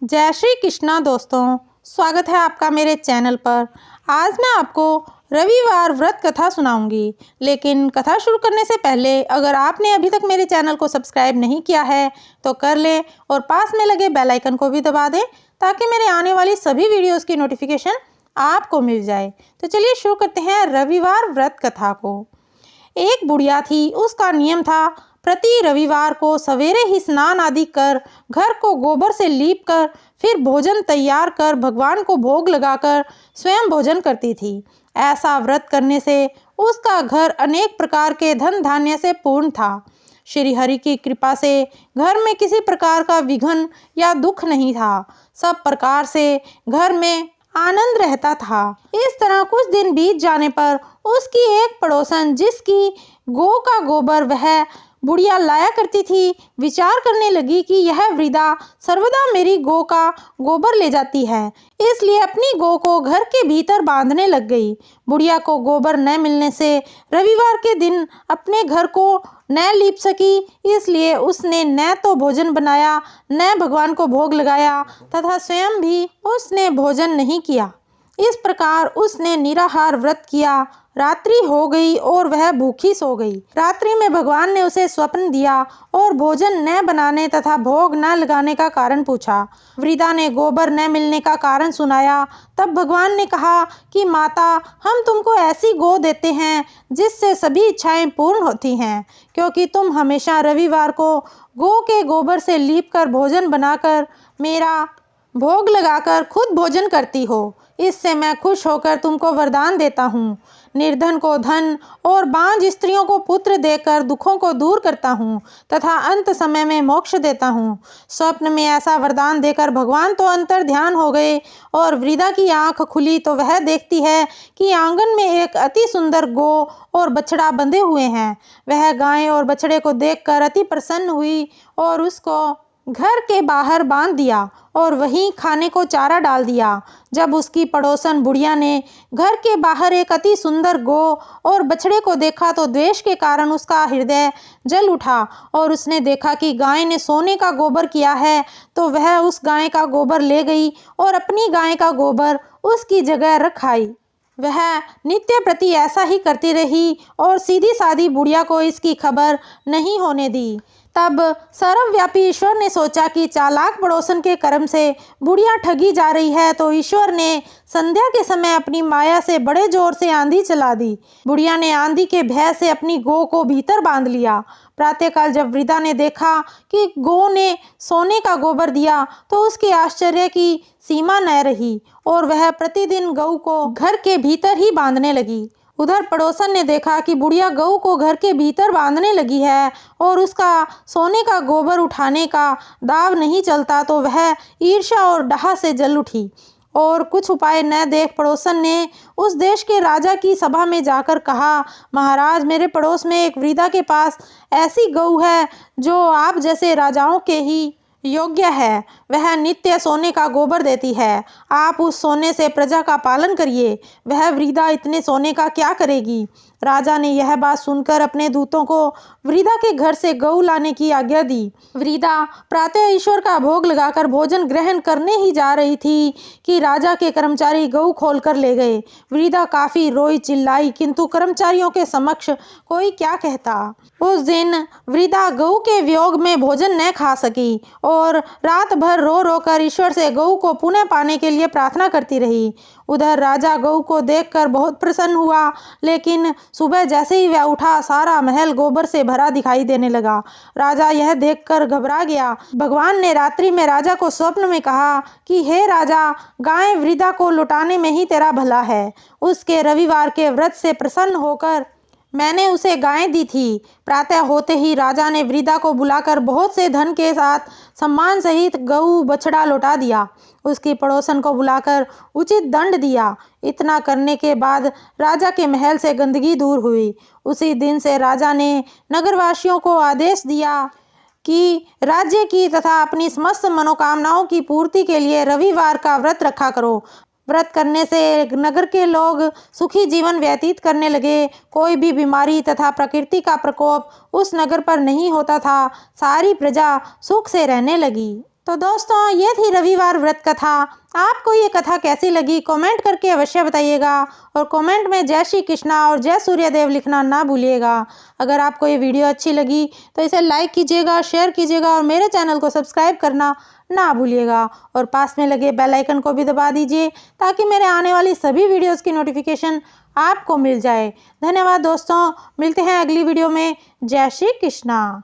जय श्री कृष्णा दोस्तों, स्वागत है आपका मेरे चैनल पर। आज मैं आपको रविवार व्रत कथा सुनाऊंगी। लेकिन कथा शुरू करने से पहले अगर आपने अभी तक मेरे चैनल को सब्सक्राइब नहीं किया है तो कर लें और पास में लगे बेल आइकन को भी दबा दें ताकि मेरे आने वाली सभी वीडियोस की नोटिफिकेशन आपको मिल जाए। तो चलिए शुरू करते हैं रविवार व्रत कथा को। एक बुढ़िया थी, उसका नियम था प्रति रविवार को सवेरे ही स्नान आदि कर घर को गोबर से लीप कर फिर भोजन तैयार कर भगवान को भोग लगाकर स्वयं भोजन करती थी। ऐसा व्रत करने से उसका घर अनेक प्रकार के धन धान्य से पूर्ण था। श्री हरि की कृपा से घर में किसी प्रकार का विघ्न या दुख नहीं था। सब प्रकार से घर में आनंद रहता था। इस तरह कुछ दिन बीत जाने पर उसकी एक पड़ोसन, जिसकी गौ का गोबर वह बुढ़िया लाया करती थी, विचार करने लगी कि यह वृद्धा सर्वदा मेरी गौ का गोबर ले जाती है, इसलिए अपनी गौ को घर के भीतर बांधने लग गई। बुढ़िया को गोबर न मिलने से रविवार के दिन अपने घर को न लीप सकी, इसलिए उसने न तो भोजन बनाया न भगवान को भोग लगाया तथा स्वयं भी उसने भोजन नहीं किया। इस प्रकार उसने निराहार व्रत किया। रात्रि हो गई और वह भूखी सो गई। रात्रि में भगवान ने उसे स्वप्न दिया और भोजन न बनाने तथा भोग न लगाने का कारण पूछा। वृद्धा ने गोबर न मिलने का कारण सुनाया। तब भगवान ने कहा कि माता, हम तुमको ऐसी गौ देते हैं जिससे सभी इच्छाएं पूर्ण होती हैं, क्योंकि तुम हमेशा रविवार को गौ के गोबर से लीप कर भोजन बनाकर मेरा भोग लगाकर खुद भोजन करती हो। इससे मैं खुश होकर तुमको वरदान देता हूँ। निर्धन को धन और बांझ स्त्रियों को पुत्र देकर दुखों को दूर करता हूँ तथा अंत समय में मोक्ष देता हूँ। स्वप्न में ऐसा वरदान देकर भगवान तो अंतर ध्यान हो गए और वृद्धा की आंख खुली तो वह देखती है कि आंगन में एक अति सुंदर गौ और बछड़ा बंधे हुए हैं। वह गाय और बछड़े को देखकर अति प्रसन्न हुई और उसको घर के बाहर बांध दिया और वहीं खाने को चारा डाल दिया। जब उसकी पड़ोसन बुढ़िया ने घर के बाहर एक अति सुंदर गौ और बछड़े को देखा तो द्वेष के कारण उसका हृदय जल उठा और उसने देखा कि गाय ने सोने का गोबर किया है, तो वह उस गाय का गोबर ले गई और अपनी गाय का गोबर उसकी जगह रख आई। वह नित्य प्रति ऐसा ही करती रही और सीधी सादी बुढ़िया को इसकी खबर नहीं होने दी। तब सर्वव्यापी ईश्वर ने सोचा कि चालाक पड़ोसन के कर्म से बुढ़िया ठगी जा रही है, तो ईश्वर ने संध्या के समय अपनी माया से बड़े जोर से आंधी चला दी। बुढ़िया ने आंधी के भय से अपनी गौ को भीतर बांध लिया। प्रातःकाल जब वृद्धा ने देखा कि गौ ने सोने का गोबर दिया तो उसके आश्चर्य की सीमा न रही और वह प्रतिदिन गऊ को घर के भीतर ही बांधने लगी। उधर पड़ोसन ने देखा कि बुढ़िया गऊ को घर के भीतर बांधने लगी है और उसका सोने का गोबर उठाने का दाव नहीं चलता, तो वह ईर्ष्या और डाह से जल उठी और कुछ उपाय न देख पड़ोसन ने उस देश के राजा की सभा में जाकर कहा, महाराज, मेरे पड़ोस में एक वृद्धा के पास ऐसी गऊ है जो आप जैसे राजाओं के ही योग्य है। वह नित्य सोने का गोबर देती है। आप उस सोने से प्रजा का पालन करिए। वह वृद्धा इतने सोने का क्या करेगी? राजा ने यह बात सुनकर अपने दूतों को वृद्धा के घर से गऊ लाने की आज्ञा दी। वृद्धा प्रातः ईश्वर का भोग लगाकर भोजन ग्रहण करने ही जा रही थी कि राजा के कर्मचारी गऊ खोलकर ले गए। वृद्धा काफी रोई चिल्लाई, किंतु कर्मचारियों के समक्ष कोई क्या कहता। उस दिन वृद्धा गऊ के वियोग में भोजन न खा सकी और रात भर रो रो कर ईश्वर से गऊ को पुनः पाने के लिए प्रार्थना करती रही। उधर राजा गऊ को देखकर बहुत प्रसन्न हुआ, लेकिन सुबह जैसे ही वह उठा सारा महल गोबर से भरा दिखाई देने लगा। राजा यह देखकर घबरा गया। भगवान ने रात्रि में राजा को स्वप्न में कहा कि हे राजा, गाय वृद्धा को लुटाने में ही तेरा भला है। उसके रविवार के व्रत से प्रसन्न होकर मैंने उसे गाय दी थी। प्रातः होते ही राजा ने वृद्धा को बुलाकर बहुत से धन के साथ सम्मान सहित गऊ बछड़ा लौटा दिया। उसकी पड़ोसन को बुलाकर उचित दंड दिया। इतना करने के बाद राजा के महल से गंदगी दूर हुई। उसी दिन से राजा ने नगरवासियों को आदेश दिया कि राज्य की तथा अपनी समस्त मनोकामनाओं की पूर्ति के लिए रविवार का व्रत रखा करो। व्रत करने से नगर के लोग सुखी जीवन व्यतीत करने लगे। कोई भी बीमारी तथा प्रकृति का प्रकोप उस नगर पर नहीं होता था। सारी प्रजा सुख से रहने लगी। तो दोस्तों ये थी रविवार व्रत कथा। आपको ये कथा कैसी लगी कमेंट करके अवश्य बताइएगा और कमेंट में जय श्री कृष्णा और जय सूर्यदेव लिखना ना भूलिएगा। अगर आपको ये वीडियो अच्छी लगी तो इसे लाइक कीजिएगा, शेयर कीजिएगा और मेरे चैनल को सब्सक्राइब करना ना भूलिएगा और पास में लगे बेल आइकन को भी दबा दीजिए ताकि मेरे आने वाली सभी वीडियोज़ की नोटिफिकेशन आपको मिल जाए। धन्यवाद दोस्तों, मिलते हैं अगली वीडियो में। जय श्री कृष्णा।